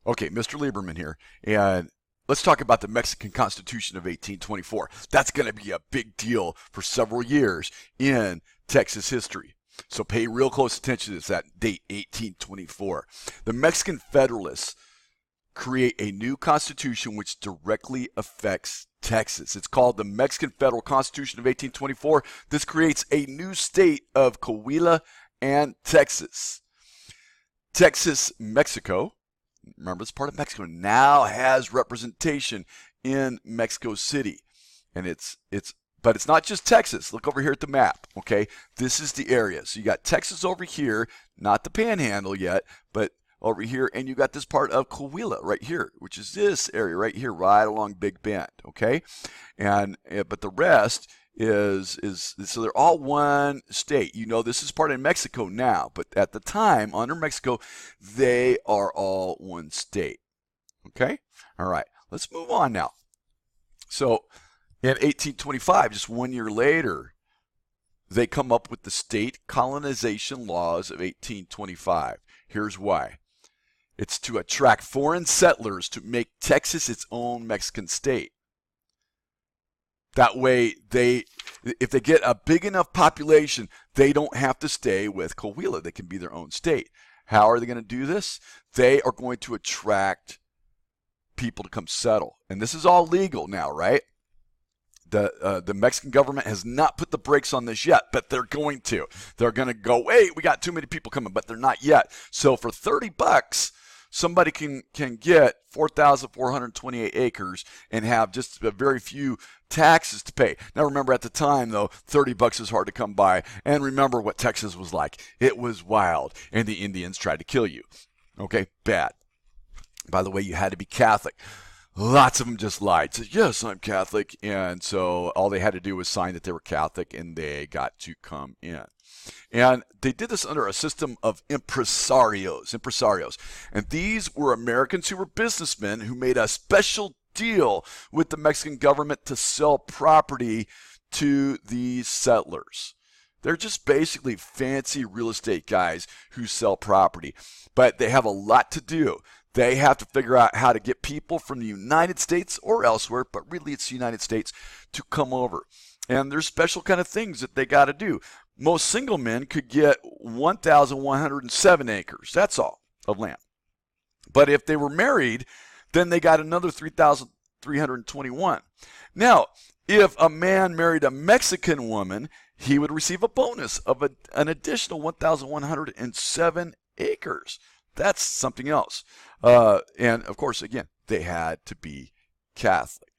Okay, Mr. Lieberman here, and let's talk about the Mexican Constitution of 1824. That's going to be a big deal for several years in Texas history. So pay real close attention to this, that date, 1824. The Mexican Federalists create a new constitution which directly affects Texas. It's called the Mexican Federal Constitution of 1824. This creates a new state of Coahuila and Texas. Texas, Mexico, remember, it's part of Mexico, now has representation in Mexico City. And but it's not just Texas. Look over here at the map, okay? This is the area. So you got Texas over here, not the panhandle yet, but over here, and you got this part of Coahuila right here, which is this area right here, right along Big Bend, okay? And but the rest is so they're all one state. You know, this is part of Mexico now, but at the time under Mexico, they are all one state. Okay? All right. Let's move on now. So in 1825, just 1 year later, they come up with the state colonization laws of 1825. Here's why. It's to attract foreign settlers to make Texas its own Mexican state. That way, if they get a big enough population, they don't have to stay with Coahuila. They can be their own state. How are they going to do this? They are going to attract people to come settle. And this is all legal now, right? The Mexican government has not put the brakes on this yet, but they're going to. They're going to go, wait, we got too many people coming, but they're not yet. So for $30, somebody can get 4,428 acres and have just a very few taxes to pay. Now remember, at the time though, $30 is hard to come by. And remember what Texas was like. It was wild, and the Indians tried to kill you. Okay, bad. By the way, you had to be Catholic. Lots of them just lied. Said, yes, I'm Catholic. And so all they had to do was sign that they were Catholic, and they got to come in. And they did this under a system of impresarios. And these were Americans who were businessmen who made a special deal with the Mexican government to sell property to these settlers. They're just basically fancy real estate guys who sell property. But they have a lot to do. They have to figure out how to get people from the United States or elsewhere, but really it's the United States, to come over. And there's special kind of things that they got to do. Most single men could get 1,107 acres, that's all, of land. But if they were married, then they got another 3,321. Now, if a man married a Mexican woman, he would receive a bonus of an additional 1,107 acres. That's something else. And of course, again, they had to be Catholic.